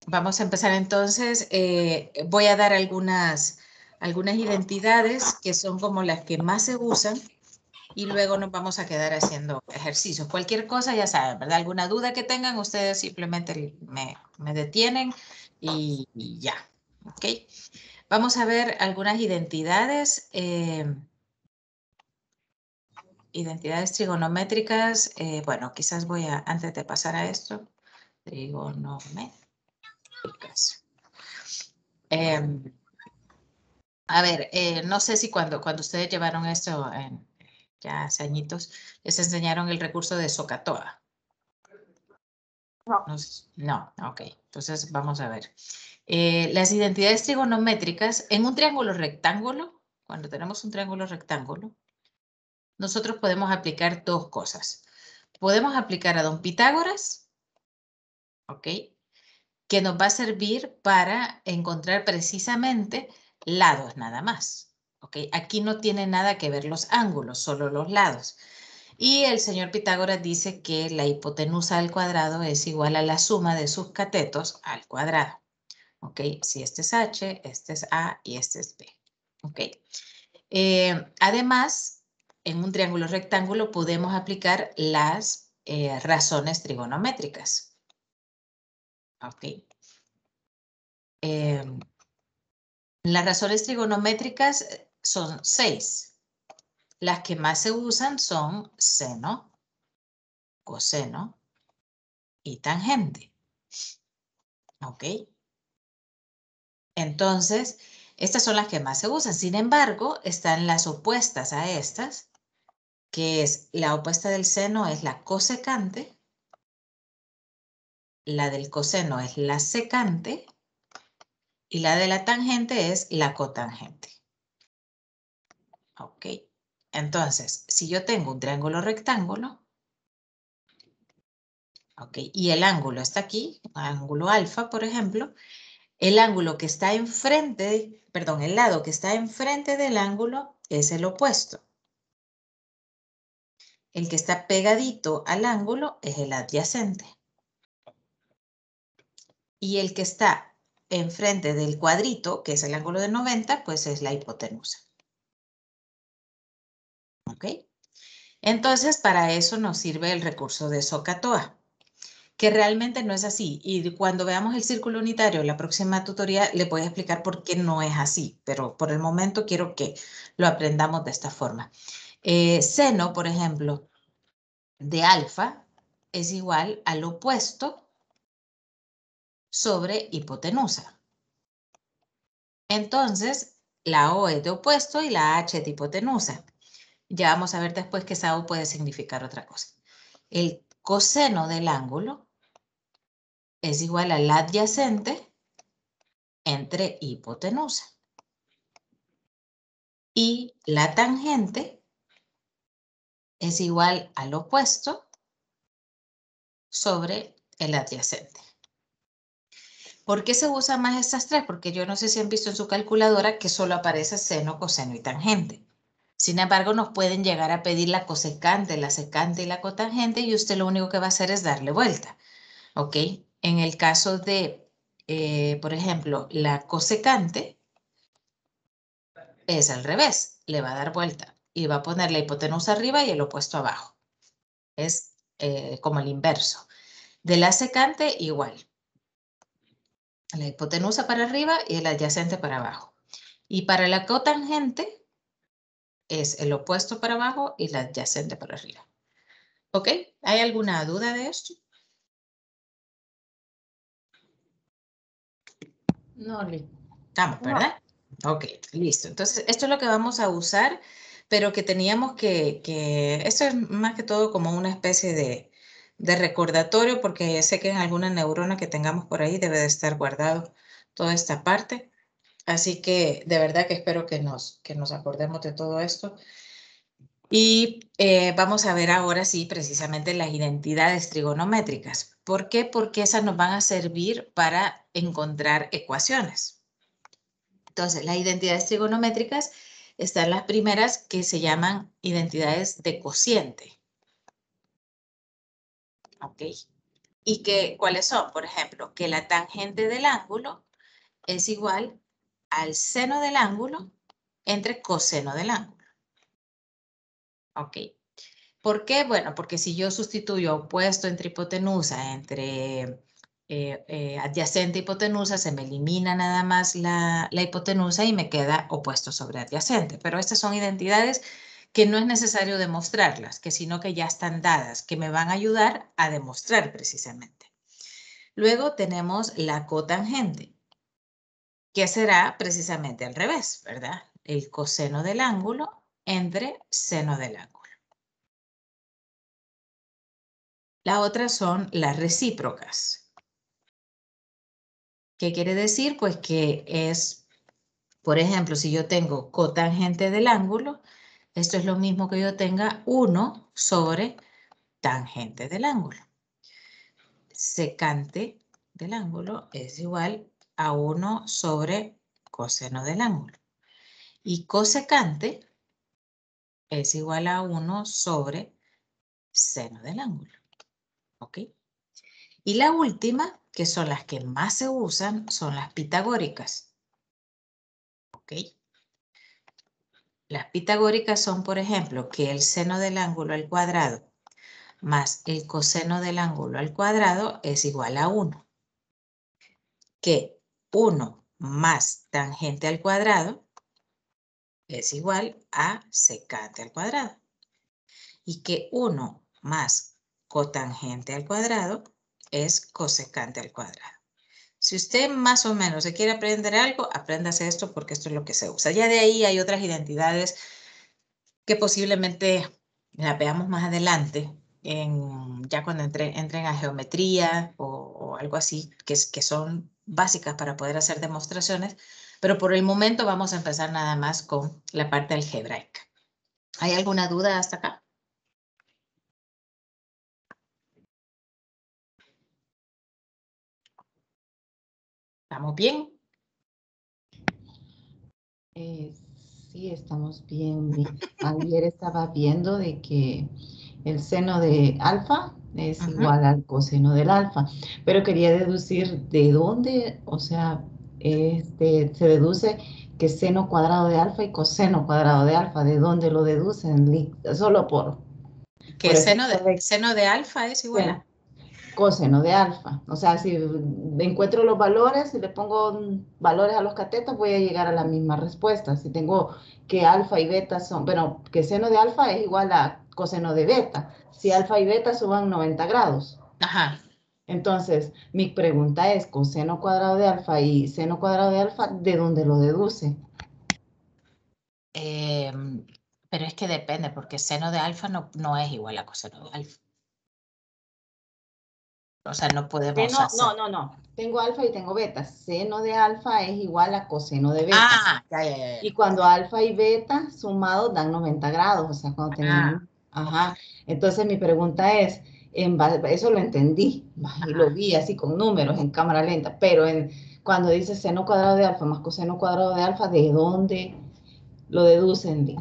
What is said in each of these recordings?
Vamos a empezar entonces. Voy a dar algunas identidades que son como las que más se usan y luego nos vamos a quedar haciendo ejercicios. Cualquier cosa, ya saben, ¿verdad? Alguna duda que tengan, ustedes simplemente me detienen y ya. ¿Ok? Vamos a ver algunas identidades. Identidades trigonométricas. Bueno, quizás voy a, antes de pasar a esto, trigonométricas. A ver, no sé si cuando ustedes llevaron esto ya hace añitos, les enseñaron el recurso de SOHCAHTOA. No. No, ok. Entonces vamos a ver. Las identidades trigonométricas en un triángulo rectángulo, cuando tenemos un triángulo rectángulo, nosotros podemos aplicar dos cosas. Podemos aplicar a don Pitágoras, ok, que nos va a servir para encontrar precisamente lados nada más. ¿Ok? Aquí no tiene nada que ver los ángulos, solo los lados. Y el señor Pitágoras dice que la hipotenusa al cuadrado es igual a la suma de sus catetos al cuadrado. ¿Ok? Si este es H, este es A y este es B. ¿Ok? Además, en un triángulo rectángulo podemos aplicar las razones trigonométricas. ¿Ok? Las razones trigonométricas son 6. Las que más se usan son seno, coseno y tangente. ¿Ok? Entonces, estas son las que más se usan. Sin embargo, están las opuestas a estas, que es la opuesta del seno es la cosecante, la del coseno es la secante y la de la tangente es la cotangente. ¿Ok? Entonces, si yo tengo un triángulo rectángulo, ¿ok? Y el ángulo está aquí, ángulo alfa, por ejemplo. El ángulo que está enfrente, perdón, el lado que está enfrente del ángulo es el opuesto. El que está pegadito al ángulo es el adyacente. Y el que está enfrente del cuadrito, que es el ángulo de 90, pues es la hipotenusa. ¿Ok? Entonces, para eso nos sirve el recurso de SOHCAHTOA, que realmente no es así. Y cuando veamos el círculo unitario, la próxima tutoría, le voy a explicar por qué no es así, pero por el momento quiero que lo aprendamos de esta forma. Seno, por ejemplo, de alfa es igual al opuesto sobre hipotenusa. Entonces, la O es de opuesto y la H es de hipotenusa. Ya vamos a ver después que esa O puede significar otra cosa. El coseno del ángulo es igual al adyacente entre hipotenusa. Y la tangente es igual al opuesto sobre el adyacente. ¿Por qué se usan más estas tres? Porque yo no sé si han visto en su calculadora que solo aparece seno, coseno y tangente. Sin embargo, nos pueden llegar a pedir la cosecante, la secante y la cotangente y usted lo único que va a hacer es darle vuelta. ¿Ok? En el caso de, por ejemplo, la cosecante es al revés. Le va a dar vuelta y va a poner la hipotenusa arriba y el opuesto abajo. Es como el inverso. De la secante, igual. La hipotenusa para arriba y el adyacente para abajo. Y para la cotangente es el opuesto para abajo y la adyacente para arriba. ¿Ok? ¿Hay alguna duda de esto? No, estamos, ¿verdad? No. Ok, listo. Entonces, esto es lo que vamos a usar, pero que teníamos esto es más que todo como una especie de recordatorio, porque sé que en alguna neurona que tengamos por ahí debe de estar guardado toda esta parte. Así que de verdad que espero que nos acordemos de todo esto. Y vamos a ver ahora sí precisamente las identidades trigonométricas. ¿Por qué? Porque esas nos van a servir para encontrar ecuaciones. Entonces, las identidades trigonométricas están las primeras que se llaman identidades de cociente. ¿Ok? ¿Y cuáles son? Por ejemplo, que la tangente del ángulo es igual al seno del ángulo entre coseno del ángulo. Ok. ¿Por qué? Bueno, porque si yo sustituyo opuesto entre hipotenusa, entre adyacente e hipotenusa, se me elimina nada más la hipotenusa y me queda opuesto sobre adyacente. Pero estas son identidades que no es necesario demostrarlas, sino que ya están dadas, que me van a ayudar a demostrar precisamente. Luego tenemos la cotangente, que será precisamente al revés, ¿verdad? El coseno del ángulo entre seno del ángulo. La otra son las recíprocas. ¿Qué quiere decir? Pues que es, por ejemplo, si yo tengo cotangente del ángulo, esto es lo mismo que yo tenga 1 sobre tangente del ángulo. Secante del ángulo es igual a 1 sobre coseno del ángulo. Y cosecante es igual a 1 sobre seno del ángulo. ¿Ok? Y la última, que son las que más se usan, son las pitagóricas. ¿Ok? Las pitagóricas son, por ejemplo, que el seno del ángulo al cuadrado más el coseno del ángulo al cuadrado es igual a 1. Que 1 más tangente al cuadrado es igual a secante al cuadrado. Y que 1 más cotangente al cuadrado es cosecante al cuadrado. Si usted más o menos se quiere aprender algo, apréndase esto porque esto es lo que se usa. Ya de ahí hay otras identidades que posiblemente la veamos más adelante, ya cuando entren a geometría o algo así, que son básicas para poder hacer demostraciones, pero por el momento vamos a empezar nada más con la parte algebraica. ¿Hay alguna duda hasta acá? ¿Estamos bien? Sí, estamos bien. Ayer estaba viendo de que el seno de alfa es igual al coseno del alfa, pero quería deducir de dónde, o sea, se deduce que seno cuadrado de alfa y coseno cuadrado de alfa, ¿de dónde lo deducen? Solo por Que efecto de seno de alfa es igual a... coseno de alfa. O sea, si encuentro los valores y le pongo valores a los catetos, voy a llegar a la misma respuesta. Si tengo que alfa y beta son, bueno, que seno de alfa es igual a coseno de beta. Si alfa y beta suban 90 grados. Ajá. Entonces, mi pregunta es, coseno cuadrado de alfa y seno cuadrado de alfa, ¿de dónde lo deduce? Pero es que depende, porque seno de alfa no es igual a coseno de alfa. O sea, no podemos hacer... No. Tengo alfa y tengo beta. Seno de alfa es igual a coseno de beta. Ah, ya. Y cuando alfa y beta sumados dan 90 grados, o sea, cuando tenemos... Ajá. Entonces mi pregunta es, eso lo entendí, y lo vi así con números en cámara lenta, pero cuando dice seno cuadrado de alfa más coseno cuadrado de alfa, ¿de dónde lo deducen, Lick?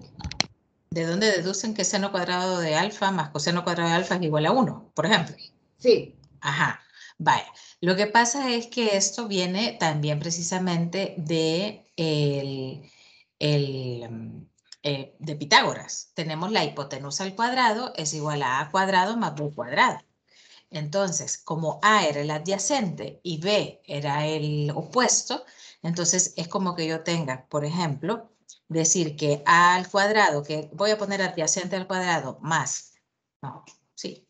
¿De dónde deducen que seno cuadrado de alfa más coseno cuadrado de alfa es igual a 1, por ejemplo? Sí. Ajá, vaya. Lo que pasa es que esto viene también precisamente de de Pitágoras. Tenemos la hipotenusa al cuadrado es igual a cuadrado más b cuadrado. Entonces, como A era el adyacente y B era el opuesto, entonces es como que yo tenga, por ejemplo, decir que A al cuadrado, que voy a poner adyacente al cuadrado más, no, sí,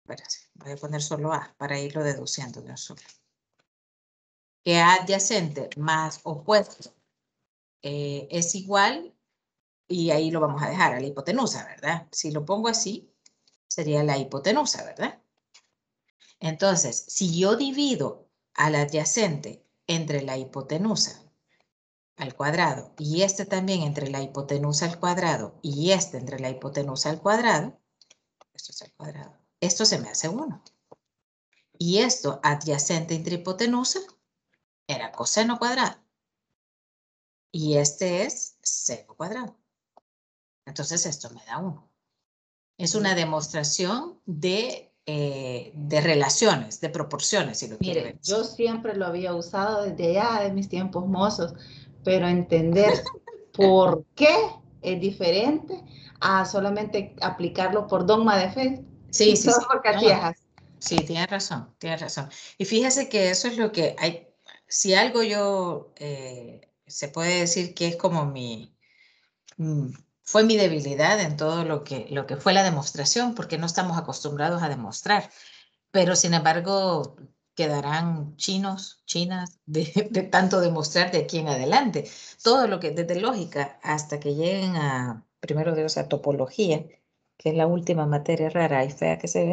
espérense, voy a poner solo A para irlo deduciendo de un solo. Que A adyacente más opuesto es igual, y ahí lo vamos a dejar a la hipotenusa, ¿verdad? Si lo pongo así, sería la hipotenusa, ¿verdad? Entonces, si yo divido al adyacente entre la hipotenusa al cuadrado y este también entre la hipotenusa al cuadrado y este entre la hipotenusa al cuadrado, esto es al cuadrado, esto se me hace 1. Y esto adyacente entre hipotenusa era coseno cuadrado. Y este es seno cuadrado. Entonces esto me da 1. Es una demostración de de relaciones, de proporciones, si lo quiere ver. Mire, yo siempre lo había usado desde allá, de mis tiempos mozos, pero entender por qué es diferente a solamente aplicarlo por dogma de fe. Sí, sí, Solo sí. porque así No, es. sí, tienes razón, tienes razón. Y fíjese que eso es lo que hay, si algo yo, se puede decir que es como fue mi debilidad en todo lo que fue la demostración, porque no estamos acostumbrados a demostrar. Pero sin embargo, quedarán chinas de tanto demostrar de aquí en adelante. Todo lo que, desde lógica hasta que lleguen a, primero Dios, a topología, que es la última materia rara y fea que se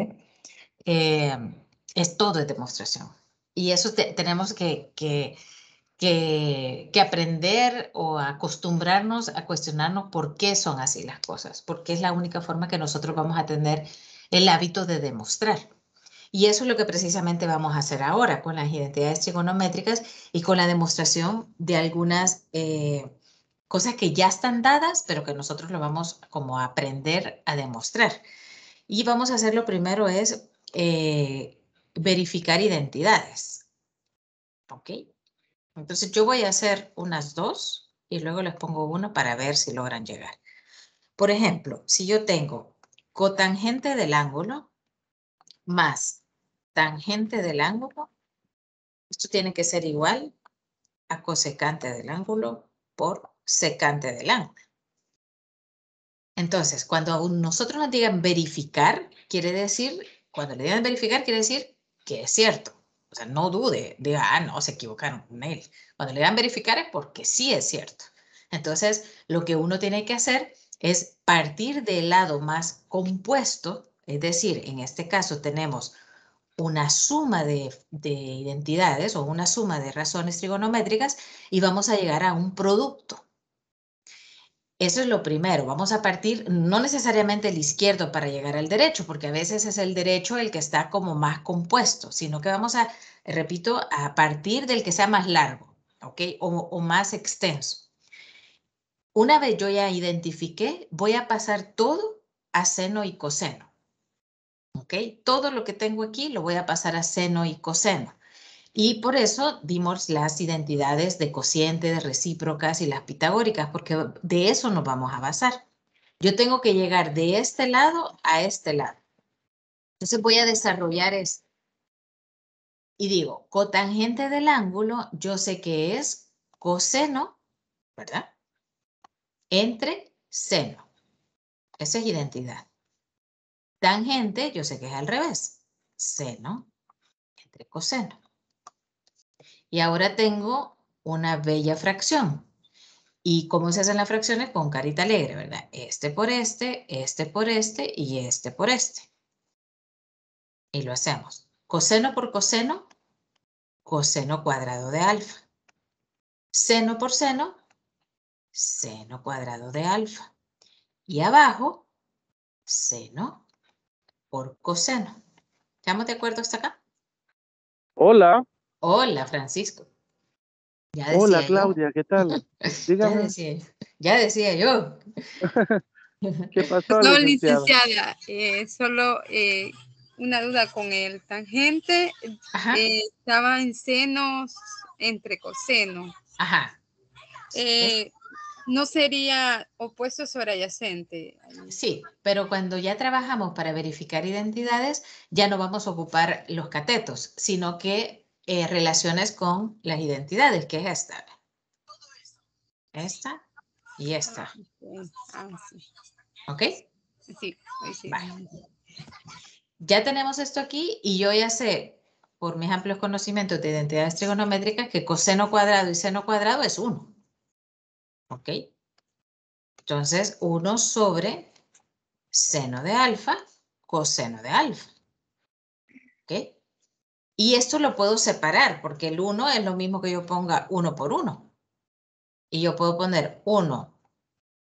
ve, es todo de demostración. Y eso tenemos que aprender o acostumbrarnos a cuestionarnos por qué son así las cosas, porque es la única forma que nosotros vamos a tener el hábito de demostrar. Y eso es lo que precisamente vamos a hacer ahora con las identidades trigonométricas y con la demostración de algunas cosas que ya están dadas, pero que nosotros lo vamos como a aprender a demostrar. Y vamos a hacer lo primero es verificar identidades. ¿Ok? Entonces yo voy a hacer unas dos y luego les pongo uno para ver si logran llegar. Por ejemplo, si yo tengo cotangente del ángulo más tangente del ángulo, esto tiene que ser igual a cosecante del ángulo por secante del ángulo. Entonces, cuando nosotros nos digan verificar, quiere decir, cuando le digan verificar, quiere decir que es cierto. O sea, no dude, diga, no, se equivocaron con él. Cuando le dan verificar es porque sí es cierto. Entonces, lo que uno tiene que hacer es partir del lado más compuesto, es decir, en este caso tenemos una suma de identidades o una suma de razones trigonométricas y vamos a llegar a un producto. Eso es lo primero. Vamos a partir no necesariamente el izquierdo para llegar al derecho, porque a veces es el derecho el que está como más compuesto, sino que vamos a, repito, a partir del que sea más largo, ¿ok? O más extenso. Una vez yo ya identifiqué, voy a pasar todo a seno y coseno, ¿ok? Todo lo que tengo aquí lo voy a pasar a seno y coseno. Y por eso dimos las identidades de cociente, de recíprocas y las pitagóricas, porque de eso nos vamos a basar. Yo tengo que llegar de este lado a este lado. Entonces voy a desarrollar esto. Y digo, cotangente del ángulo, yo sé que es coseno, ¿verdad? Entre seno. Esa es identidad. Tangente, yo sé que es al revés. Seno entre coseno. Y ahora tengo una bella fracción. ¿Y cómo se hacen las fracciones? Con carita alegre, ¿verdad? Este por este y este por este. Y lo hacemos. Coseno por coseno, coseno cuadrado de alfa. Seno por seno, seno cuadrado de alfa. Y abajo, seno por coseno. ¿Estamos de acuerdo hasta acá? Hola, Hola, Francisco. Ya hola decía yo. Claudia, ¿qué tal? Ya Dígame, decía yo. Ya decía yo. ¿qué pasó, No, licenciada? licenciada, solo una duda con el tangente. Ajá, Estaba en senos entre cosenos. ajá. No sería opuesto sobre adyacente. Sí, pero cuando ya trabajamos para verificar identidades, ya no vamos a ocupar los catetos, sino que relaciones con las identidades, que es esta. Esta y esta. Sí. ¿Ok? Sí, sí. Vale. Ya tenemos esto aquí y yo ya sé, por mis amplios conocimientos de identidades trigonométricas, que coseno cuadrado y seno cuadrado es 1. ¿Ok? Entonces, 1 sobre seno de alfa, coseno de alfa. ¿Ok? Y esto lo puedo separar porque el 1 es lo mismo que yo ponga 1 por 1. Y yo puedo poner 1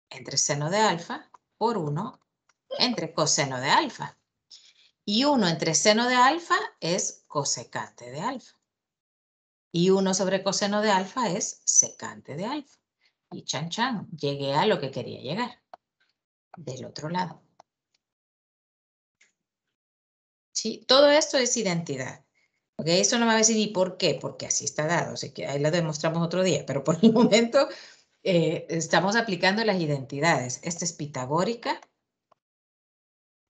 entre seno de alfa por 1 entre coseno de alfa. Y 1 entre seno de alfa es cosecante de alfa. Y 1 sobre coseno de alfa es secante de alfa. Y chan chan, llegué a lo que quería llegar. Del otro lado. ¿sí? Todo esto es identidad. ¿Ok? Eso no me va a decir, ¿y por qué? Porque así está dado. Así que ahí lo demostramos otro día. Pero por el momento estamos aplicando las identidades. Esta es pitagórica,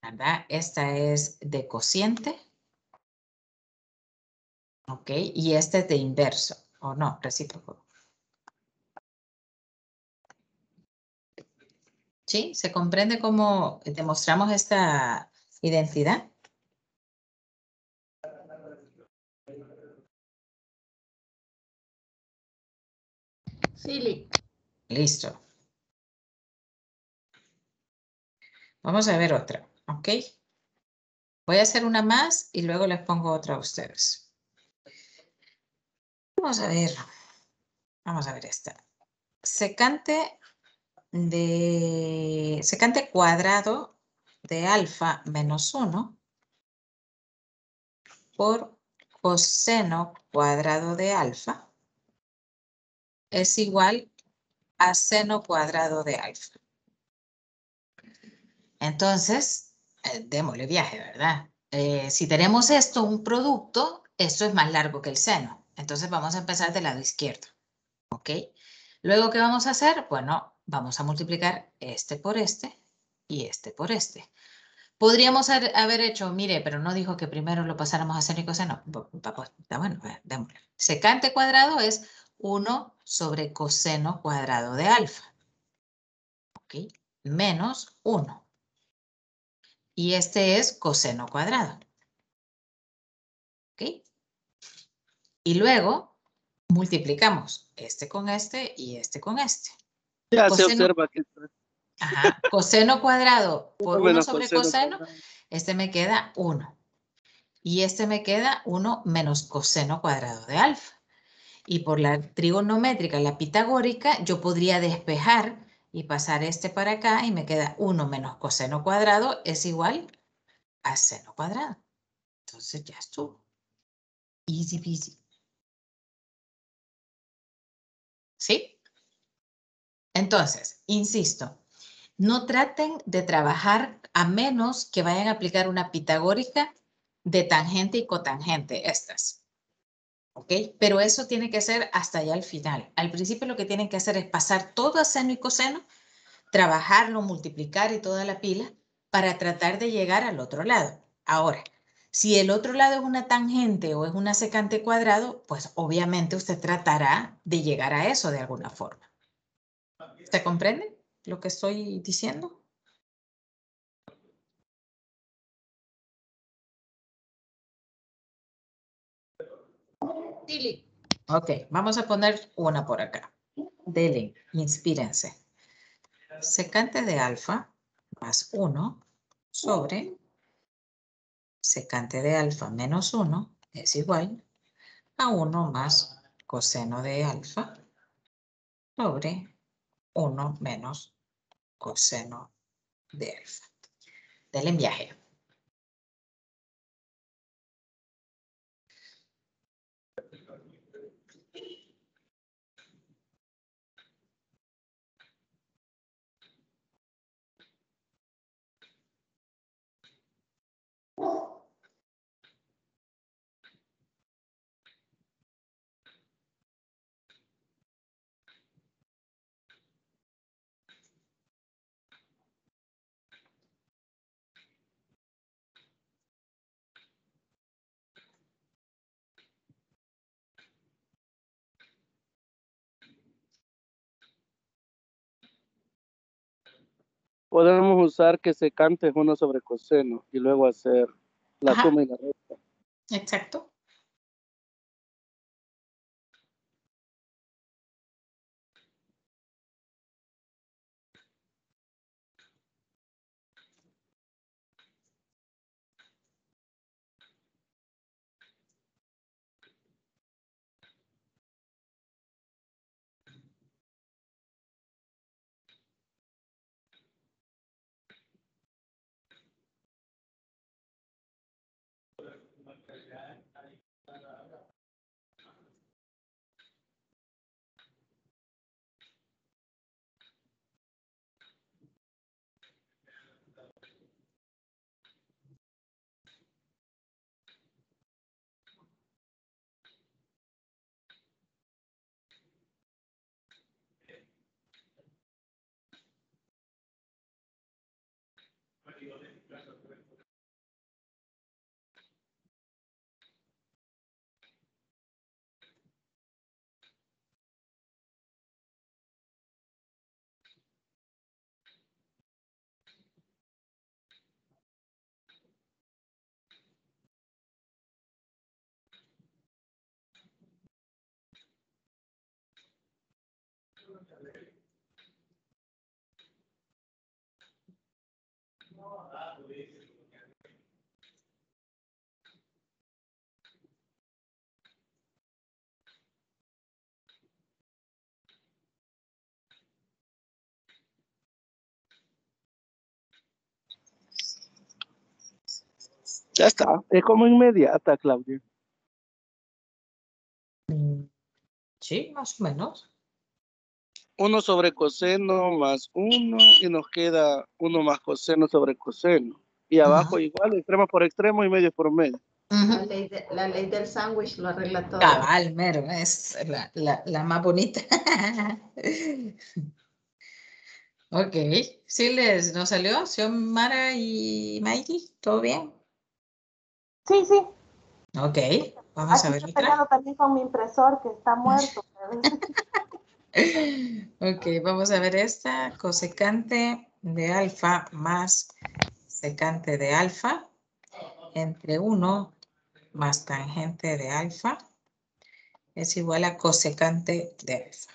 ¿verdad? Esta es de cociente. ¿Ok? Y este es de inverso. ¿O no? Recíproco. ¿Sí? ¿Se comprende cómo demostramos esta identidad? Sí, Listo. Vamos a ver otra, ¿ok? Voy a hacer una más y luego les pongo otra a ustedes. Vamos a ver esta. Secante cuadrado de alfa menos 1 por coseno cuadrado de alfa es igual a seno cuadrado de alfa. Entonces, démosle viaje, ¿verdad? Si tenemos esto, un producto, esto es más largo que el seno. Entonces vamos a empezar del lado izquierdo, ¿ok? Luego, ¿qué vamos a hacer? Bueno, vamos a multiplicar este por este y este por este. Podríamos haber hecho, mire, pero no dijo que primero lo pasáramos a seno y coseno. Pues, está bueno, démosle. Secante cuadrado es 1 sobre coseno cuadrado de alfa, ¿ok? Menos 1. Y este es coseno cuadrado. ¿Ok? Y luego multiplicamos este con este y este con este. Ya se Coseno, observa que coseno cuadrado por 1 menos sobre coseno coseno, cuadrado. este me queda 1. Y este me queda 1 menos coseno cuadrado de alfa. Y por la trigonométrica, la pitagórica, yo podría despejar y pasar este para acá y me queda 1 menos coseno cuadrado es igual a seno cuadrado. Entonces ya estuvo. Easy peasy. ¿Sí? Entonces, insisto, no traten de trabajar a menos que vayan a aplicar una pitagórica de tangente y cotangente, estas. ¿Ok? Pero eso tiene que ser hasta allá al final. Al principio lo que tienen que hacer es pasar todo a seno y coseno, trabajarlo, multiplicar y toda la pila para tratar de llegar al otro lado. Ahora, si el otro lado es una tangente o es una secante cuadrado, pues obviamente usted tratará de llegar a eso de alguna forma. ¿Se comprende lo que estoy diciendo? sí. Ok, vamos a poner una por acá. Dele, inspírense. Secante de alfa más 1 sobre secante de alfa menos 1 es igual a 1 más coseno de alfa sobre 1 menos coseno de alfa. Dele en viaje. Podemos usar que secante es 1 sobre coseno y luego hacer la Ajá, suma y la resta. exacto. Ya está. Es como inmediata, Claudia. Sí, más o menos. 1 sobre coseno más 1 y nos queda 1 más coseno sobre coseno. Y abajo igual, extremo por extremo y medio por medio. La ley del sándwich lo arregla todo. Cabal, mero, es la más bonita. Ok, sí nos salió, Xiomara y Mikey, ¿todo bien? Sí, sí. Ok, vamos a Aquí ver estoy otra. peleando también con mi impresor que está muerto. Ok, vamos a ver esta, cosecante de alfa más secante de alfa entre 1 más tangente de alfa es igual a cosecante de alfa.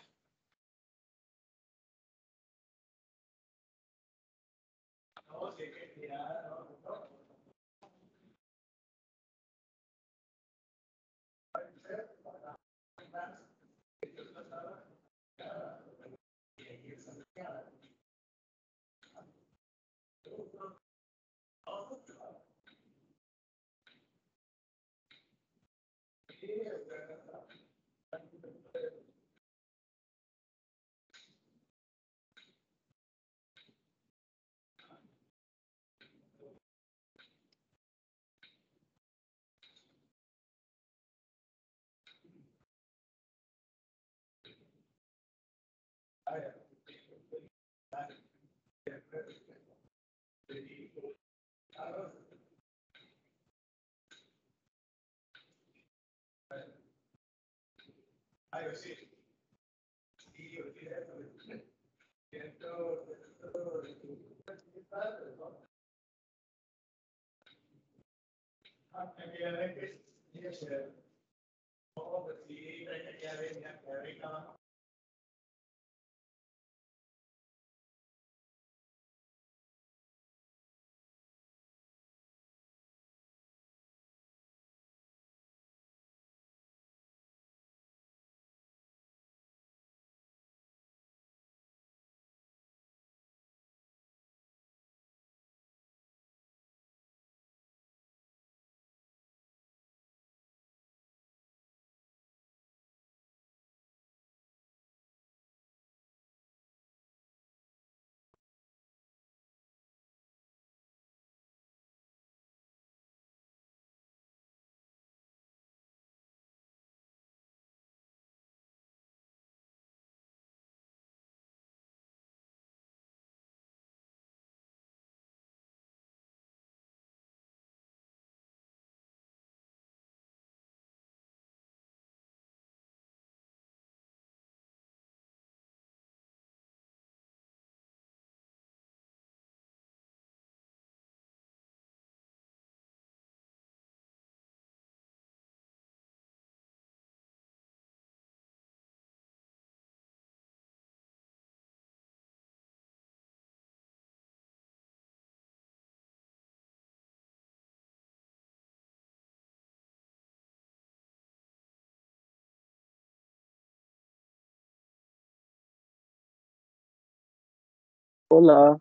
Hola.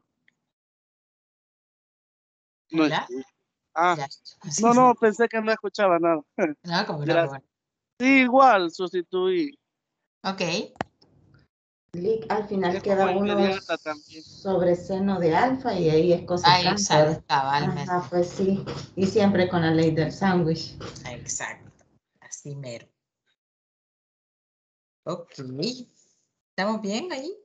No Hola. escucho. Ah, Ya. no, pensé que no escuchaba nada. No, como no, Gracias. bueno. Sí, igual, sustituí. Ok. Al final Es como queda 1 inmediata también. sobre seno de alfa y ahí es Ahí cosecante. sale cabalmente. Ajá, pues sí. Y siempre con la ley del sándwich. Exacto. Así mero. Ok. ¿Estamos bien ahí?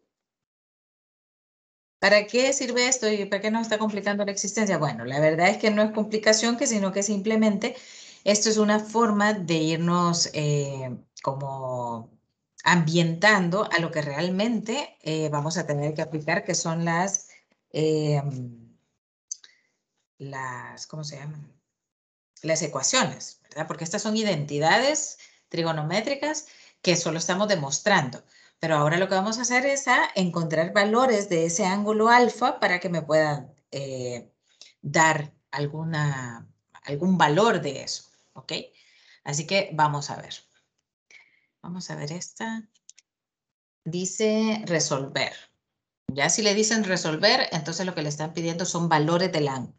¿Para qué sirve esto y para qué nos está complicando la existencia? Bueno, la verdad es que no es complicación, sino que simplemente esto es una forma de irnos como ambientando a lo que realmente vamos a tener que aplicar, que son ¿cómo se llaman? Las ecuaciones, ¿verdad? Porque estas son identidades trigonométricas que solo estamos demostrando. Pero ahora lo que vamos a hacer es a encontrar valores de ese ángulo alfa para que me puedan dar algún valor de eso, ¿ok? Así que vamos a ver. Vamos a ver esta. Dice resolver. Ya si le dicen resolver, entonces lo que le están pidiendo son valores del ángulo.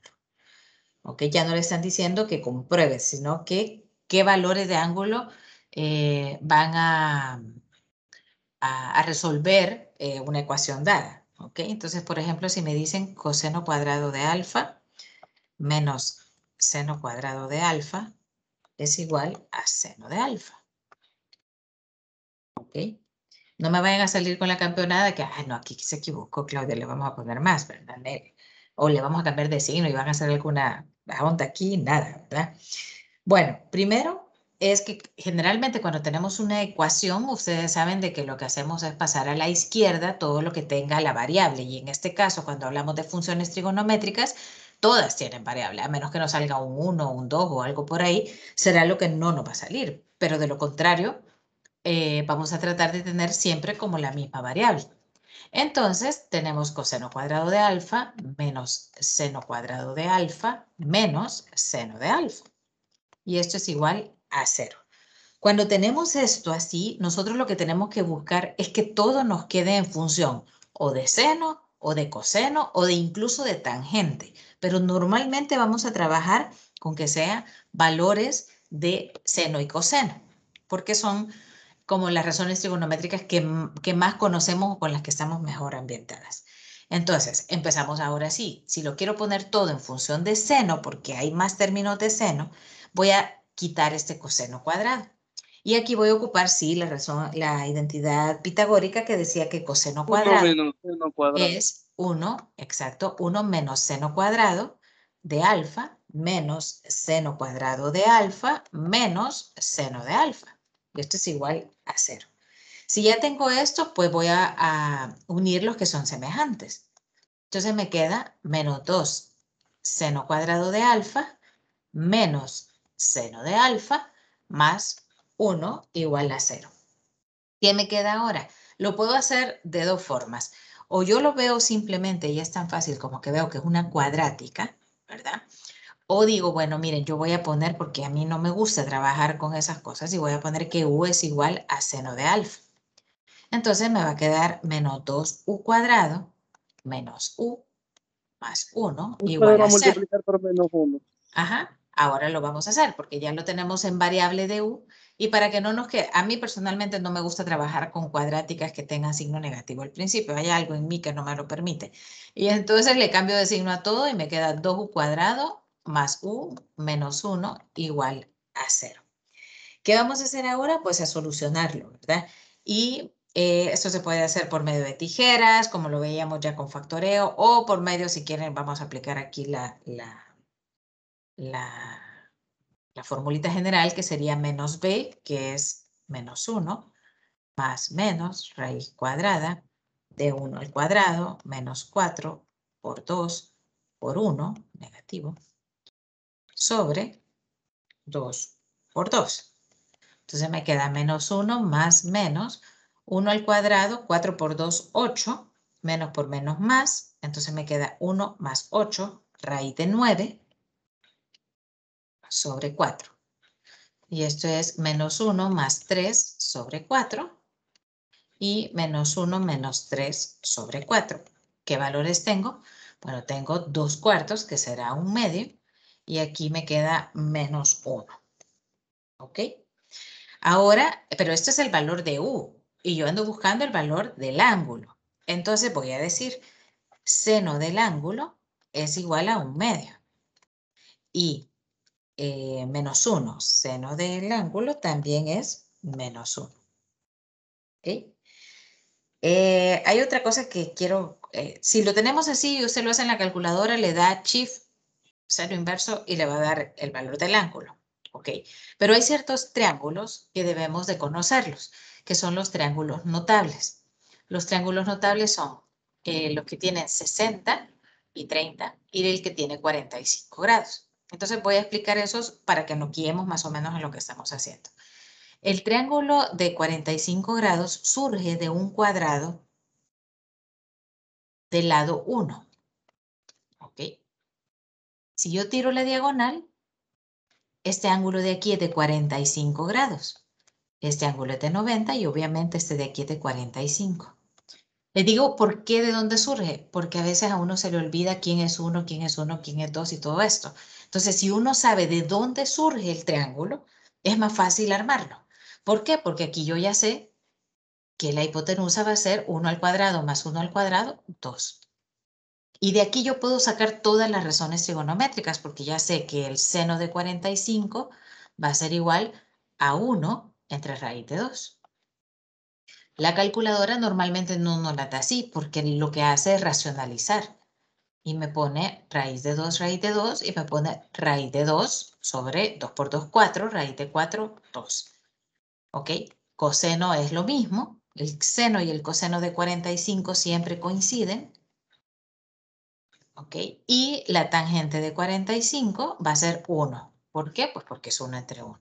¿Ok? Ya no le están diciendo que compruebe, sino que qué valores de ángulo van a resolver una ecuación dada. ¿Ok? Entonces, por ejemplo, si me dicen coseno cuadrado de alfa menos seno cuadrado de alfa es igual a seno de alfa. ¿Ok? No me vayan a salir con la campeonada que, ay, no, aquí se equivocó, Claudia, le vamos a poner más, ¿verdad? O le vamos a cambiar de signo y van a hacer alguna onda aquí, nada, ¿verdad? Bueno, primero es que generalmente cuando tenemos una ecuación, ustedes saben de que lo que hacemos es pasar a la izquierda todo lo que tenga la variable. Y en este caso, cuando hablamos de funciones trigonométricas, todas tienen variable, a menos que nos salga un 1, un 2 o algo por ahí, será lo que no nos va a salir. Pero de lo contrario, vamos a tratar de tener siempre como la misma variable. Entonces, tenemos coseno cuadrado de alfa menos seno cuadrado de alfa menos seno de alfa. Y esto es igual a 0. Cuando tenemos esto así, nosotros lo que tenemos que buscar es que todo nos quede en función o de seno, o de coseno, o de incluso de tangente. Pero normalmente vamos a trabajar con que sean valores de seno y coseno, porque son como las razones trigonométricas que más conocemos o con las que estamos mejor ambientadas. Entonces, empezamos ahora sí. Si lo quiero poner todo en función de seno, porque hay más términos de seno, voy a quitar este coseno cuadrado. Y aquí voy a ocupar, sí, la identidad pitagórica que decía que coseno 1 cuadrado menos seno cuadrado. es 1, exacto, 1 menos seno cuadrado de alfa menos seno cuadrado de alfa menos seno de alfa. Y esto es igual a 0. Si ya tengo esto, pues voy a unir los que son semejantes. Entonces me queda menos 2 seno cuadrado de alfa menos seno de alfa más 1 igual a 0. ¿Qué me queda ahora? Lo puedo hacer de dos formas. O yo lo veo simplemente y es tan fácil como que veo que es una cuadrática, ¿verdad? O digo, bueno, miren, yo voy a poner, porque a mí no me gusta trabajar con esas cosas, y voy a poner que u es igual a seno de alfa. Entonces me va a quedar menos 2u cuadrado menos u más 1 igual a Podemos 0. multiplicar por menos 1. Ajá, ahora lo vamos a hacer porque ya lo tenemos en variable de u y para que no nos quede, a mí personalmente no me gusta trabajar con cuadráticas que tengan signo negativo al principio, hay algo en mí que no me lo permite. Y entonces le cambio de signo a todo y me queda 2u cuadrado más u menos 1 igual a 0. ¿Qué vamos a hacer ahora? Pues a solucionarlo, ¿verdad? Y esto se puede hacer por medio de tijeras, como lo veíamos ya con factoreo, o por medio, si quieren, vamos a aplicar aquí la formulita general, que sería menos b, que es menos 1, más menos raíz cuadrada de 1 al cuadrado, menos 4 por 2 por 1, negativo, sobre 2 por 2. Entonces me queda menos 1 más menos 1 al cuadrado, 4 por 2, 8, menos por menos más, entonces me queda 1 más 8, raíz de 9, sobre 4. Y esto es menos 1 más 3 sobre 4 y menos 1 menos 3 sobre 4. ¿Qué valores tengo? Bueno, tengo 2 cuartos, que será un medio, y aquí me queda menos 1. ¿Ok? Ahora, pero esto es el valor de u, y yo ando buscando el valor del ángulo. Entonces voy a decir, seno del ángulo es igual a un medio. Y menos 1, seno del ángulo también es menos 1. ¿Ok? Hay otra cosa que quiero, si lo tenemos así y usted lo hace en la calculadora, le da Shift, seno inverso y le va a dar el valor del ángulo. ¿Ok? Pero hay ciertos triángulos que debemos de conocerlos, que son los triángulos notables. Los triángulos notables son los que tienen 60 y 30 y el que tiene 45 grados. Entonces voy a explicar esos para que nos guiemos más o menos en lo que estamos haciendo. El triángulo de 45 grados surge de un cuadrado del lado 1. ¿Ok? Si yo tiro la diagonal, este ángulo de aquí es de 45 grados. Este ángulo es de 90 y obviamente este de aquí es de 45. Les digo por qué, de dónde surge, porque a veces a uno se le olvida quién es 1, quién es 1, quién es 2 y todo esto. Entonces, si uno sabe de dónde surge el triángulo, es más fácil armarlo. ¿Por qué? Porque aquí yo ya sé que la hipotenusa va a ser 1 al cuadrado más 1 al cuadrado, 2. Y de aquí yo puedo sacar todas las razones trigonométricas, porque ya sé que el seno de 45 va a ser igual a 1 entre raíz de 2. La calculadora normalmente no nos la da así, porque lo que hace es racionalizar. Y me pone raíz de 2 y me pone raíz de 2 sobre 2 por 2, 4, raíz de 4, 2. ¿Ok? Coseno es lo mismo. El seno y el coseno de 45 siempre coinciden. ¿Ok? Y la tangente de 45 va a ser 1. ¿Por qué? Pues porque es 1 entre 1.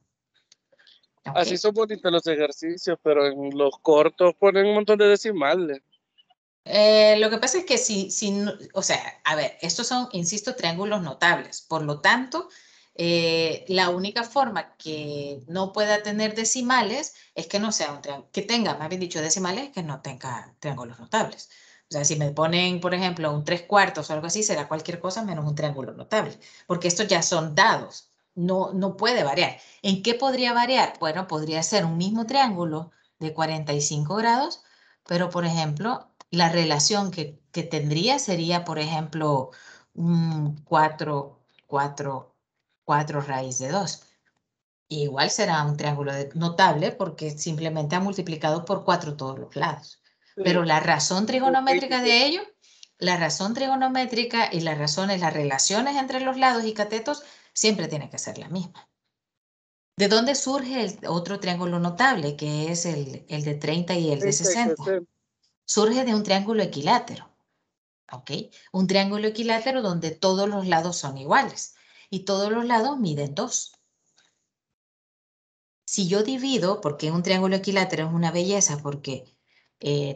¿Ok? Así son bonitos los ejercicios, pero en los cortos ponen un montón de decimales. Lo que pasa es que o sea, a ver, estos son, insisto, triángulos notables. Por lo tanto, la única forma que no pueda tener decimales es que no sea un triángulo, que tenga, más bien dicho, decimales, que no tenga triángulos notables. O sea, si me ponen, por ejemplo, un 3/4 o algo así, será cualquier cosa menos un triángulo notable, porque estos ya son dados. No puede variar. ¿En qué podría variar? Bueno, podría ser un mismo triángulo de 45 grados, pero, por ejemplo, la relación que tendría sería, por ejemplo, 4 raíz de 2. Igual será un triángulo notable porque simplemente ha multiplicado por 4 todos los lados. Pero Sí. la razón trigonométrica Ok, de ello, la razón trigonométrica y las relaciones entre los lados y catetos siempre tienen que ser la misma. ¿De dónde surge el otro triángulo notable, que es el de 30 y el de 60? Surge de un triángulo equilátero. ¿Ok? Un triángulo equilátero donde todos los lados son iguales y todos los lados miden 2. Si yo divido, porque un triángulo equilátero es una belleza, porque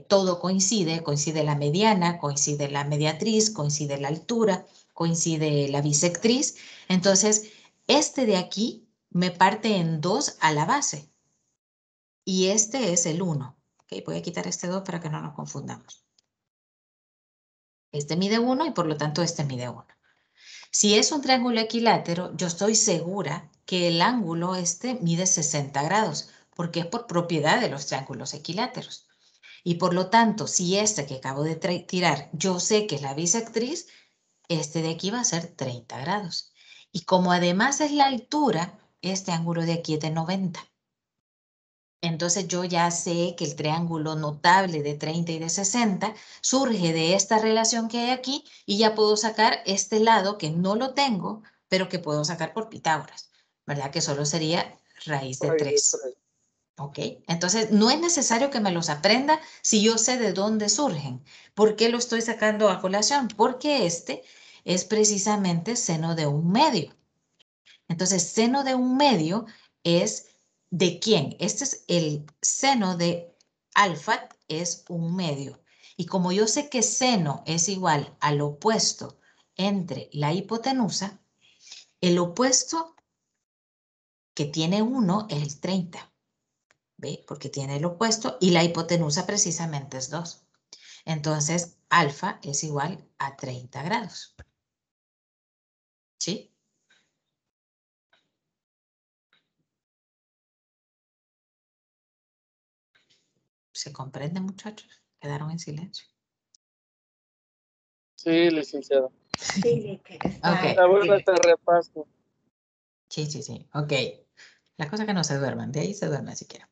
todo coincide la mediana, coincide la mediatriz, coincide la altura, coincide la bisectriz, entonces este de aquí me parte en 2 a la base y este es el 1. ¿Ok? Voy a quitar este 2 para que no nos confundamos. Este mide 1 y por lo tanto este mide 1. Si es un triángulo equilátero, yo estoy segura que el ángulo este mide 60 grados, porque es por propiedad de los triángulos equiláteros. Y por lo tanto, si este que acabo de tirar, yo sé que es la bisectriz, este de aquí va a ser 30 grados. Y como además es la altura, este ángulo de aquí es de 90. Entonces yo ya sé que el triángulo notable de 30 y de 60 surge de esta relación que hay aquí y ya puedo sacar este lado que no lo tengo, pero que puedo sacar por Pitágoras, ¿verdad? Que solo sería raíz de 3. ¿Ok? Entonces no es necesario que me los aprenda si yo sé de dónde surgen. ¿Por qué lo estoy sacando a colación? Porque este es precisamente seno de un medio. Entonces, seno de un medio es ¿de quién? Este es el seno de alfa, es un medio. Y como yo sé que seno es igual al opuesto entre la hipotenusa, el opuesto que tiene 1 es el 30. ¿Ve? Porque tiene el opuesto y la hipotenusa precisamente es 2. Entonces, alfa es igual a 30 grados. ¿Sí? ¿Se comprende, muchachos? Quedaron en silencio. Sí, licenciada. Sí, Ok. Está bueno este repaso. Sí. Ok. La cosa es que no se duerman. De ahí se duermen si quieren.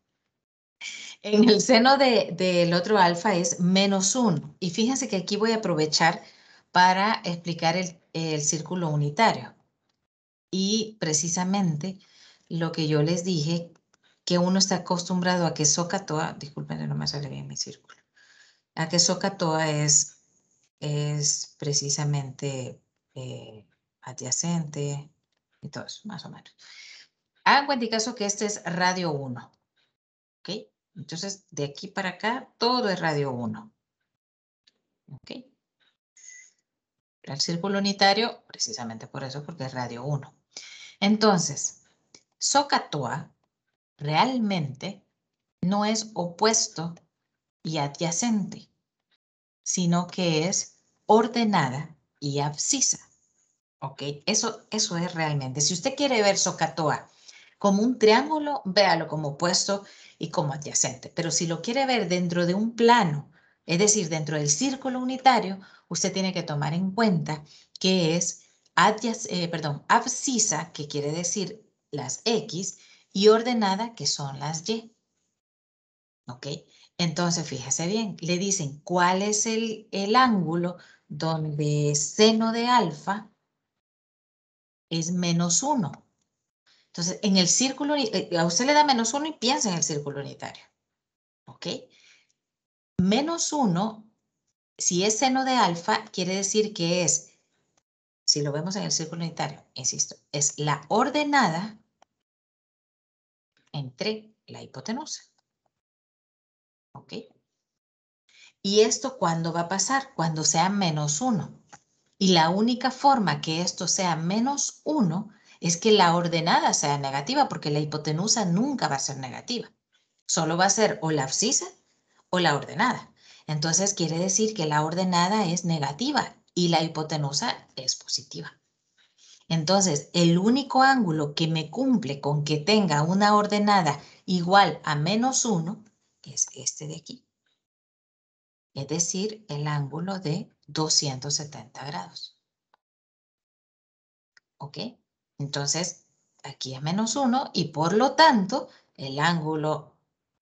En el seno del otro alfa es -1. Y fíjense que aquí voy a aprovechar para explicar el círculo unitario. Y precisamente lo que yo les dije, que uno está acostumbrado a que SOHCAHTOA, disculpen, no me sale bien mi círculo, a que SOHCAHTOA es precisamente adyacente y todo eso, más o menos. Hagan cuenta y caso que este es radio 1. ¿Ok? Entonces, de aquí para acá, todo es radio 1. ¿Ok? El círculo unitario, precisamente por eso, porque es radio 1. Entonces, SOHCAHTOA realmente no es opuesto y adyacente, sino que es ordenada y abscisa. ¿Ok? Eso es realmente. Si usted quiere ver SOHCAHTOA como un triángulo, véalo como opuesto y como adyacente. Pero si lo quiere ver dentro de un plano, es decir, dentro del círculo unitario, usted tiene que tomar en cuenta que es abscisa, que quiere decir las X, y ordenada, que son las Y. ¿Ok? Entonces, fíjese bien, le dicen cuál es el ángulo donde seno de alfa es -1. Entonces, en el círculo, a usted le da -1 y piensa en el círculo unitario. ¿Ok? -1, si es seno de alfa, quiere decir que es, si lo vemos en el círculo unitario, insisto, es la ordenada entre la hipotenusa. ¿Ok? ¿Y esto cuándo va a pasar? Cuando sea -1. Y la única forma que esto sea -1 es que la ordenada sea negativa, porque la hipotenusa nunca va a ser negativa. Solo va a ser o la abscisa o la ordenada. Entonces quiere decir que la ordenada es negativa y la hipotenusa es positiva. Entonces, el único ángulo que me cumple con que tenga una ordenada igual a -1 es este de aquí. Es decir, el ángulo de 270 grados. ¿Ok? Entonces, aquí es -1 y por lo tanto, el ángulo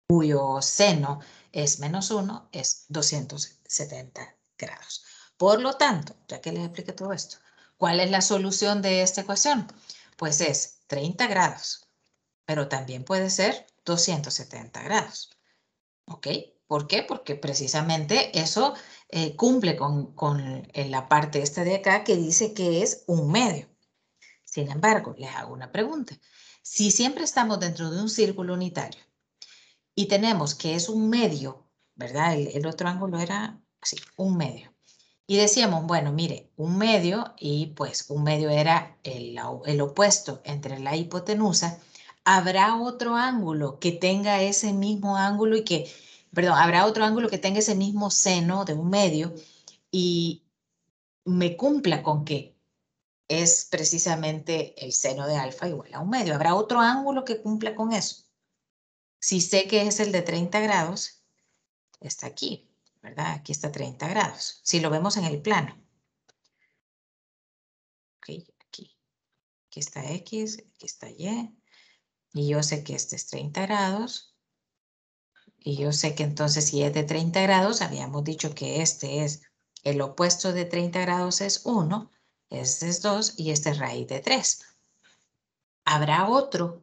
cuyo seno es -1 es 270 grados. Por lo tanto, ya que les expliqué todo esto, ¿cuál es la solución de esta ecuación? Pues es 30 grados, pero también puede ser 270 grados. ¿Ok? ¿Por qué? Porque precisamente eso cumple con la parte esta de acá que dice que es 1/2. Sin embargo, les hago una pregunta. Si siempre estamos dentro de un círculo unitario y tenemos que es 1/2, ¿verdad? El otro ángulo era, sí, 1/2. Y decíamos, bueno, mire, 1/2 y pues 1/2 era el opuesto entre la hipotenusa. ¿Habrá otro ángulo que tenga ese mismo ángulo y que, perdón, habrá otro ángulo que tenga ese mismo seno de 1/2 y me cumpla con que es precisamente el seno de alfa igual a 1/2? ¿Habrá otro ángulo que cumpla con eso? Si sé que es el de 30 grados, está aquí, ¿verdad? Aquí está 30 grados. Si lo vemos en el plano. Ok, aquí está X, aquí está Y. Y yo sé que este es 30 grados. Y yo sé que entonces si es de 30 grados, habíamos dicho que este es el opuesto de 30 grados es 1, este es 2 y este es raíz de 3. ¿Habrá otro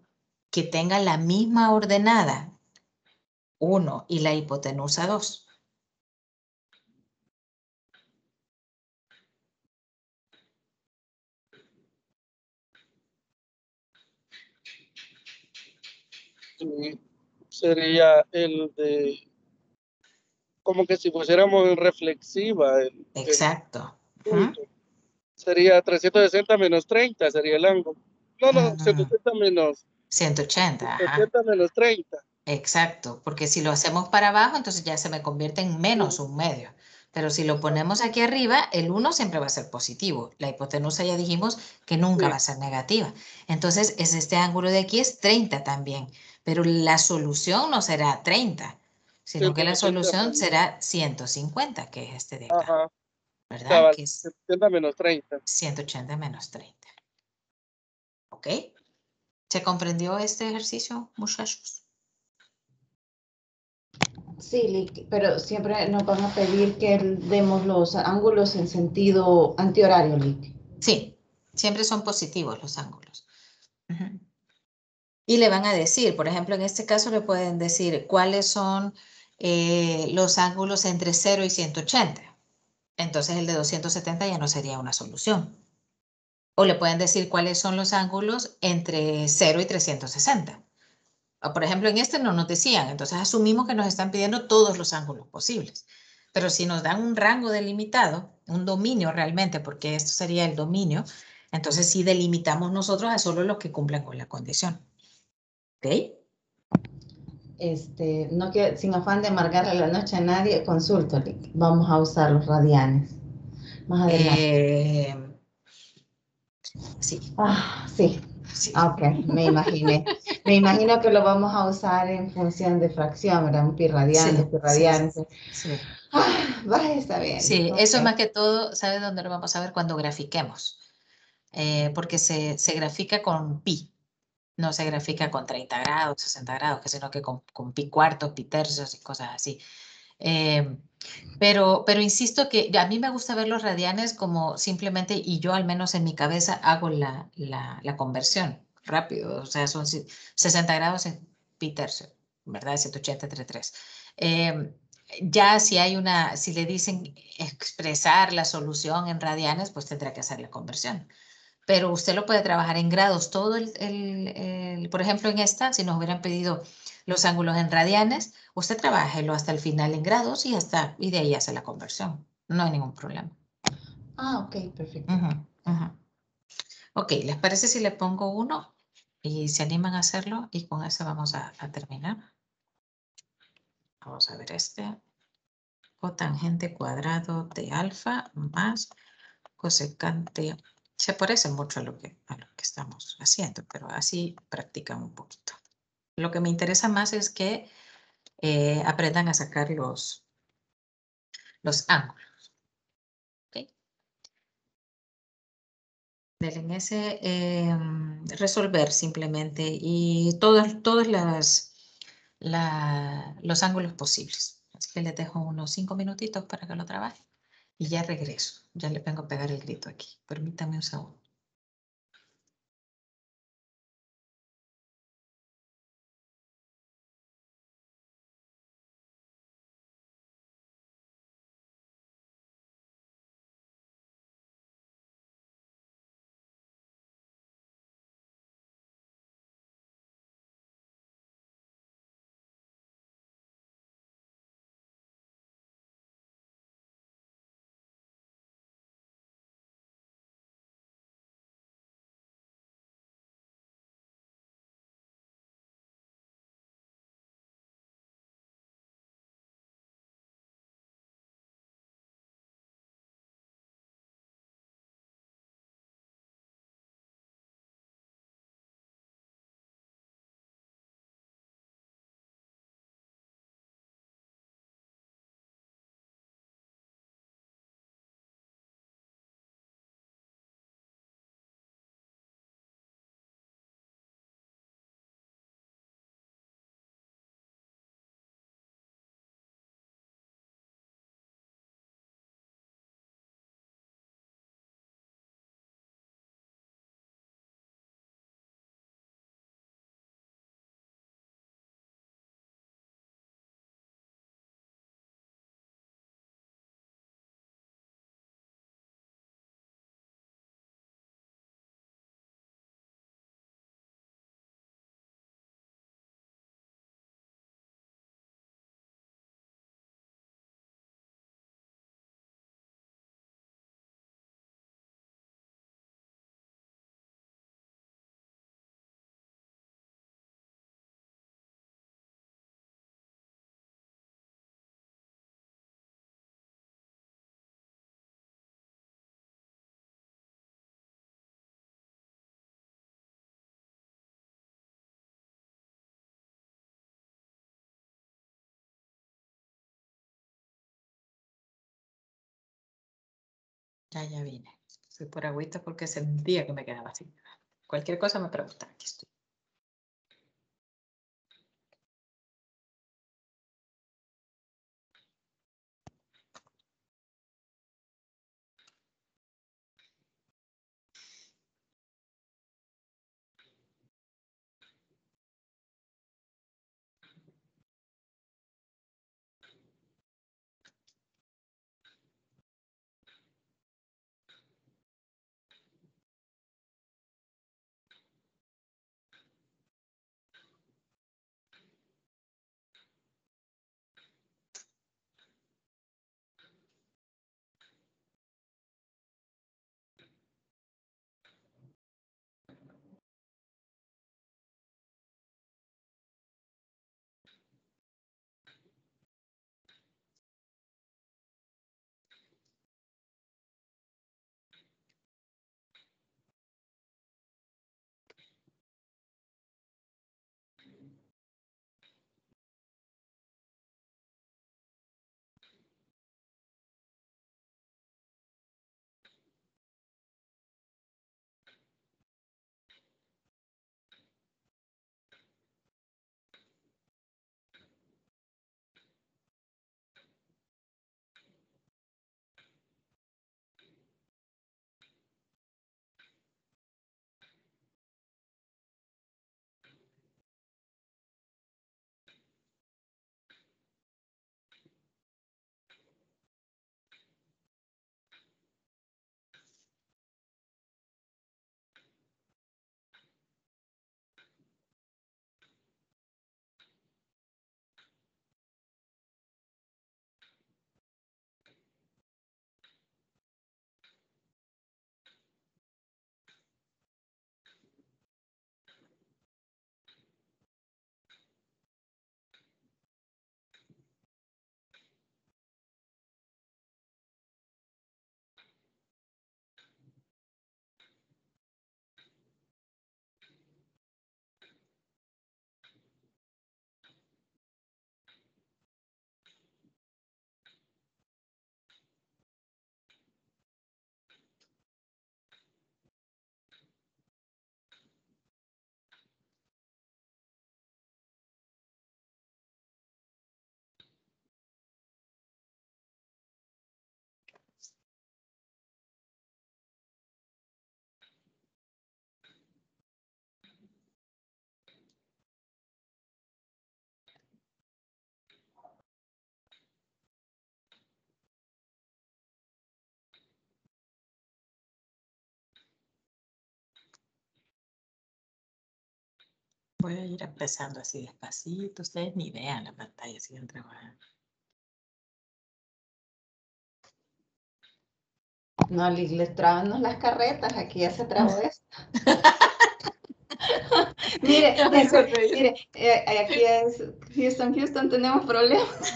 que tenga la misma ordenada, 1 y la hipotenusa 2? Sí, sería el de, como que si pusiéramos en reflexiva el Exacto. punto. Sería 360 menos 30, sería el ángulo. No, no, Ujú. 180 menos 180, ajá. 180 menos 30. Exacto, porque si lo hacemos para abajo, entonces ya se me convierte en menos 1/2. Pero si lo ponemos aquí arriba, el 1 siempre va a ser positivo. La hipotenusa ya dijimos que nunca Sí, va a ser negativa. Entonces, este ángulo de aquí es 30 también. Pero la solución no será 30, sino que la 180 solución menos. será 150, que es este de acá, Ajá, ¿verdad? cabal, Que es 180 menos 30. 180 menos 30. ¿Ok? ¿Se comprendió este ejercicio, muchachos? Sí, Lick, pero siempre nos van a pedir que demos los ángulos en sentido antihorario, Lick. Sí, siempre son positivos los ángulos. Ujú. Y le van a decir, por ejemplo, en este caso le pueden decir cuáles son los ángulos entre 0 y 180. Entonces el de 270 ya no sería una solución. O le pueden decir cuáles son los ángulos entre 0 y 360. Por ejemplo, en este no nos decían, entonces asumimos que nos están pidiendo todos los ángulos posibles. Pero si nos dan un rango delimitado, un dominio realmente, porque esto sería el dominio, entonces sí delimitamos nosotros a solo los que cumplan con la condición. ¿Ok? No que, sin afán de amargarle la noche a nadie, consulto. Vamos a usar los radianes. Más adelante. Sí. Sí. Sí. Ok, me imaginé. Me imagino que lo vamos a usar en función de fracción, ¿verdad? Un pi radiante, Sí, pi radiante. sí. Vaya, está bien. Sí, Okay. eso más que todo, ¿sabe dónde lo vamos a ver? Cuando grafiquemos. Porque se grafica con pi, no se grafica con 30 grados, 60 grados, sino que con pi cuartos, pi tercios y cosas así. Pero insisto que a mí me gusta ver los radianes como simplemente, y yo al menos en mi cabeza hago la conversión rápido, o sea, son 60 grados en pi tercio, ¿verdad? 180 entre 3. Ya si le dicen expresar la solución en radianes, pues tendrá que hacer la conversión. Pero usted lo puede trabajar en grados. Todo por ejemplo, en esta, si nos hubieran pedido los ángulos en radianes, usted trabájelo hasta el final en grados y de ahí hace la conversión. No hay ningún problema. Ok, perfecto. Ok, ¿les parece si le pongo uno y se animan a hacerlo? Y con eso vamos a terminar. Vamos a ver este. Cotangente cuadrado de alfa más cosecante. Se parece mucho a lo que estamos haciendo, pero así practican un poquito. Lo que me interesa más es que aprendan a sacar los ángulos. ¿Okay? Denle en ese resolver simplemente y todos los ángulos posibles. Así que les dejo unos 5 minutitos para que lo trabajen y ya regreso. Ya le vengo a pegar el grito aquí. Permítame un segundo. Ya vine. Fui por agüita porque sentía que me quedaba así. Cualquier cosa me preguntan. Aquí estoy. Voy a ir empezando así despacito. Ustedes ni vean la pantalla, sigan trabajando. No, les trábanos las carretas, aquí ya se trabó esto. Mire, Ya me hizo reír. mire, aquí es Houston, tenemos problemas.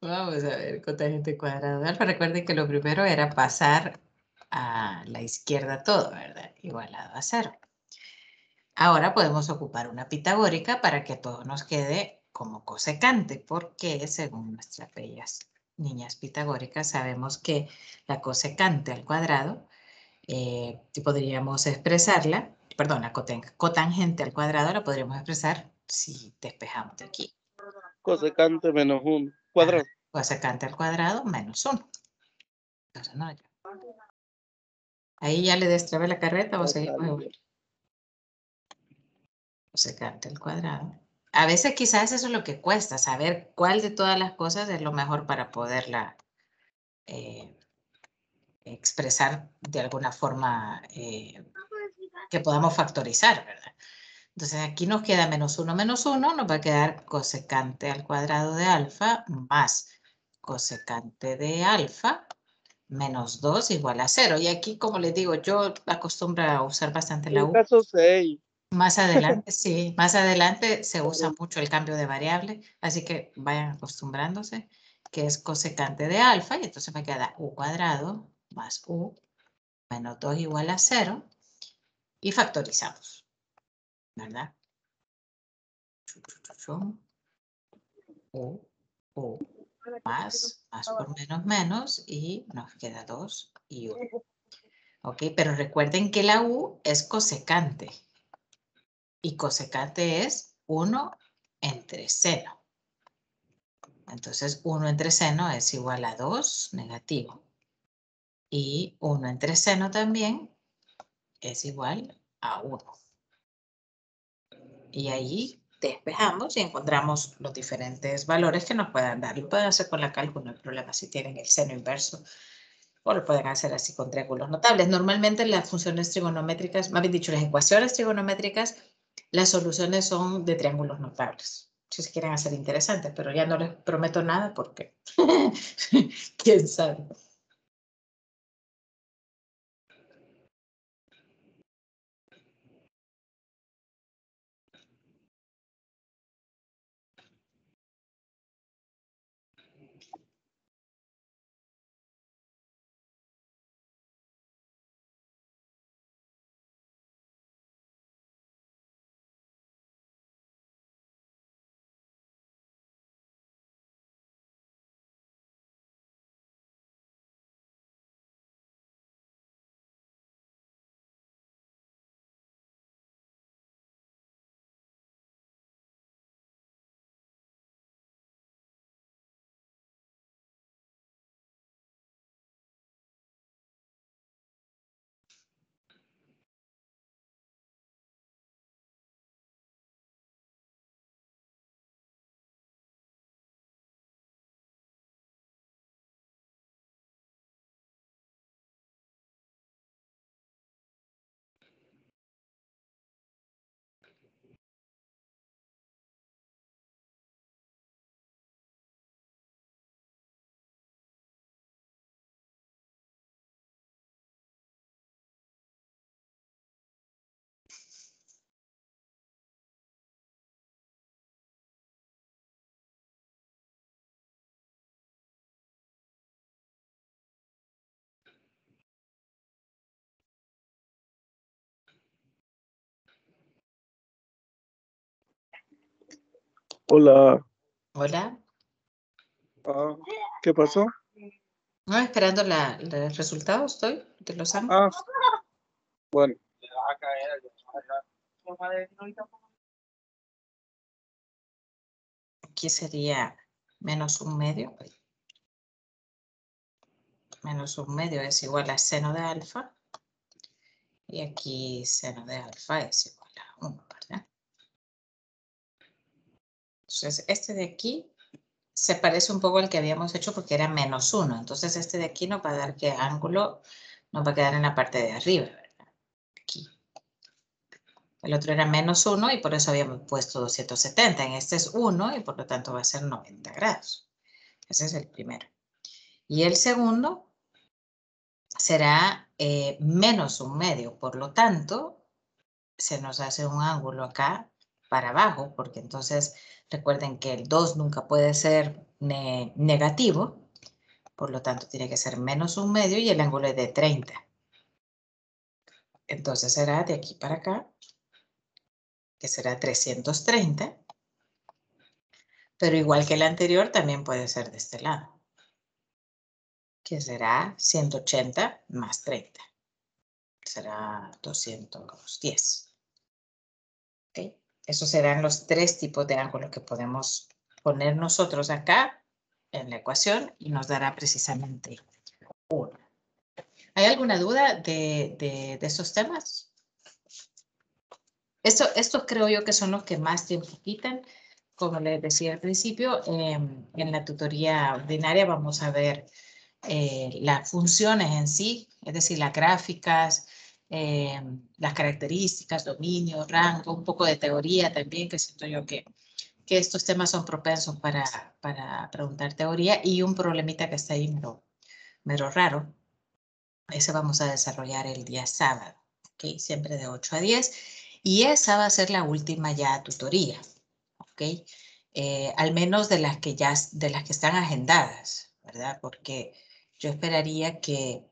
Vamos a ver, cotangente cuadrado de alfa. Recuerden que lo primero era pasar a la izquierda todo, ¿verdad? Igualado a 0. Ahora podemos ocupar una pitagórica para que todo nos quede como cosecante, porque según nuestras bellas niñas pitagóricas sabemos que la cosecante al cuadrado podríamos expresarla, perdón, la cotangente al cuadrado la podríamos expresar si despejamos de aquí. Cosecante menos 1. Cuadrado. Cosecante al cuadrado menos 1. Entonces, no, ya. Ahí ya le destrabé la carreta o seguimos igual. Cosecante al cuadrado. A veces quizás eso es lo que cuesta, saber cuál de todas las cosas es lo mejor para poderla expresar de alguna forma que podamos factorizar, ¿verdad? Entonces aquí nos queda menos 1, nos va a quedar cosecante al cuadrado de alfa más cosecante de alfa menos 2 igual a 0. Y aquí, como les digo, yo acostumbro a usar bastante la En U. caso 6. Más adelante, sí, más adelante se usa mucho el cambio de variable, así que vayan acostumbrándose, que es cosecante de alfa, y entonces me queda U cuadrado más U menos 2 igual a 0, y factorizamos, ¿verdad? U más por menos, y nos queda 2 y 1. Ok, pero recuerden que la U es cosecante. Y cosecante es 1 entre seno. Entonces 1 entre seno es igual a 2 negativo. Y 1 entre seno también es igual a 1. Y ahí despejamos y encontramos los diferentes valores que nos puedan dar. Lo pueden hacer con la cálculo, no hay problema si tienen el seno inverso. O lo pueden hacer así con triángulos notables. Normalmente las funciones trigonométricas, más bien dicho, las ecuaciones trigonométricas, las soluciones son de triángulos notables. Si se quieren hacer interesantes, pero ya no les prometo nada porque quién sabe. Hola. Hola. ¿Qué pasó? No, esperando el resultado estoy de los ángulos. Bueno. Aquí sería menos 1/2. Menos 1/2 es igual a seno de alfa. Y aquí seno de alfa es igual a 1, ¿verdad? Entonces, este de aquí se parece un poco al que habíamos hecho porque era menos 1. Entonces, este de aquí nos va a dar qué ángulo nos va a quedar en la parte de arriba, ¿verdad? El otro era -1 y por eso habíamos puesto 270. En este es 1 y por lo tanto va a ser 90 grados. Ese es el primero. Y el segundo será -1/2. Por lo tanto, se nos hace un ángulo acá para abajo, porque entonces recuerden que el 2 nunca puede ser negativo. Por lo tanto, tiene que ser -1/2 y el ángulo es de 30. Entonces será de aquí para acá, que será 330. Pero igual que el anterior, también puede ser de este lado, que será 180 más 30. Será 210. ¿Okay? Esos serán los tres tipos de ángulos que podemos poner nosotros acá en la ecuación y nos dará precisamente 1. ¿Hay alguna duda de esos temas? Estos creo yo que son los que más tiempo quitan. Como les decía al principio, en la tutoría ordinaria vamos a ver las funciones en sí, es decir, las gráficas, las características, dominio, rango, un poco de teoría también, que siento yo que estos temas son propensos para preguntar teoría, y un problemita que está ahí mero raro. Ese vamos a desarrollar el día sábado, ¿ok? Siempre de 8 a 10. Y esa va a ser la última ya tutoría, ¿ok? Al menos de las que están agendadas, ¿verdad? Porque yo esperaría que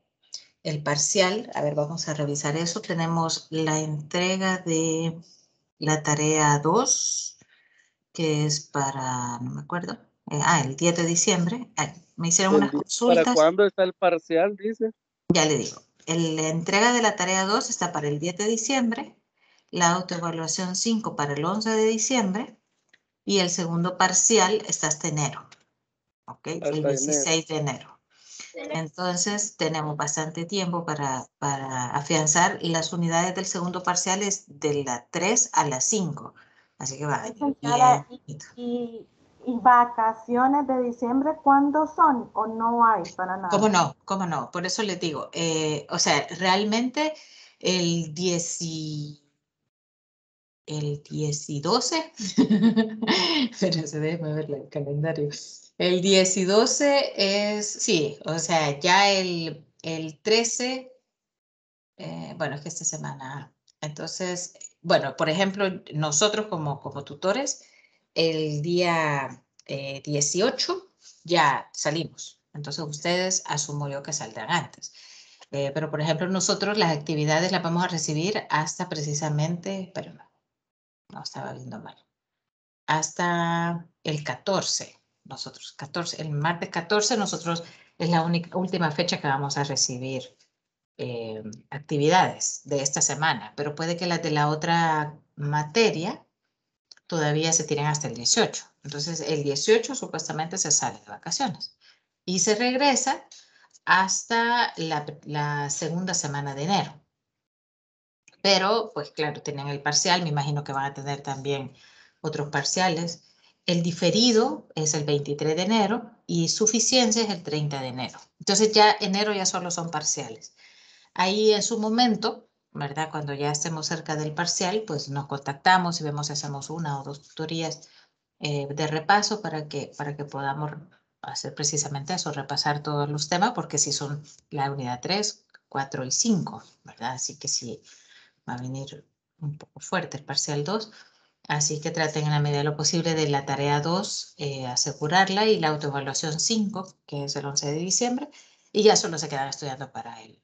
el parcial, a ver, vamos a revisar eso. Tenemos la entrega de la tarea 2, que es para, no me acuerdo, el 10 de diciembre. Me hicieron unas ¿Para consultas. cuándo está el parcial, dice? Ya le digo, la entrega de la tarea 2 está para el 10 de diciembre, la autoevaluación 5 para el 11 de diciembre y el segundo parcial está hasta enero, ¿ok? El Hasta enero. 16 de enero. Entonces tenemos bastante tiempo para afianzar, y las unidades del segundo parcial es de la 3 a la 5. Así que va a venir Licenciada, bien. ¿y vacaciones de diciembre cuándo son o no hay para nada? ¿Cómo no? ¿Cómo no? Por eso les digo, o sea, realmente el 10 y 12, espérense, déjenme ver el calendario. El 10 y 12 es, sí, o sea, ya el 13, bueno, es que esta semana, entonces, bueno, por ejemplo, nosotros como tutores, el día 18 ya salimos, entonces ustedes asumo yo que saldrán antes. Pero, por ejemplo, nosotros las actividades las vamos a recibir hasta precisamente, pero no estaba viendo mal, hasta el 14. Nosotros, el martes 14, nosotros es la última fecha que vamos a recibir actividades de esta semana, pero puede que las de la otra materia todavía se tiren hasta el 18. Entonces, el 18 supuestamente se sale de vacaciones y se regresa hasta la segunda semana de enero. Pero, pues claro, tienen el parcial, me imagino que van a tener también otros parciales. El diferido es el 23 de enero y suficiencia es el 30 de enero. Entonces ya enero ya solo son parciales. Ahí en su momento, ¿verdad? Cuando ya estemos cerca del parcial, pues nos contactamos y vemos si hacemos 1 o 2 tutorías de repaso para que podamos hacer precisamente eso, repasar todos los temas, porque si son la unidad 3, 4 y 5, ¿verdad? Así que sí, va a venir un poco fuerte el parcial 2. Así que traten en la medida de lo posible de la tarea 2, asegurarla, y la autoevaluación 5, que es el 11 de diciembre, y ya solo se quedan estudiando para el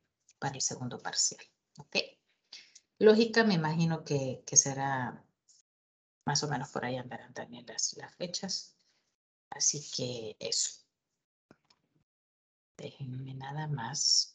segundo parcial. ¿Ok? Lógica, me imagino que será más o menos por ahí, andarán también las fechas. Así que eso. Déjenme nada más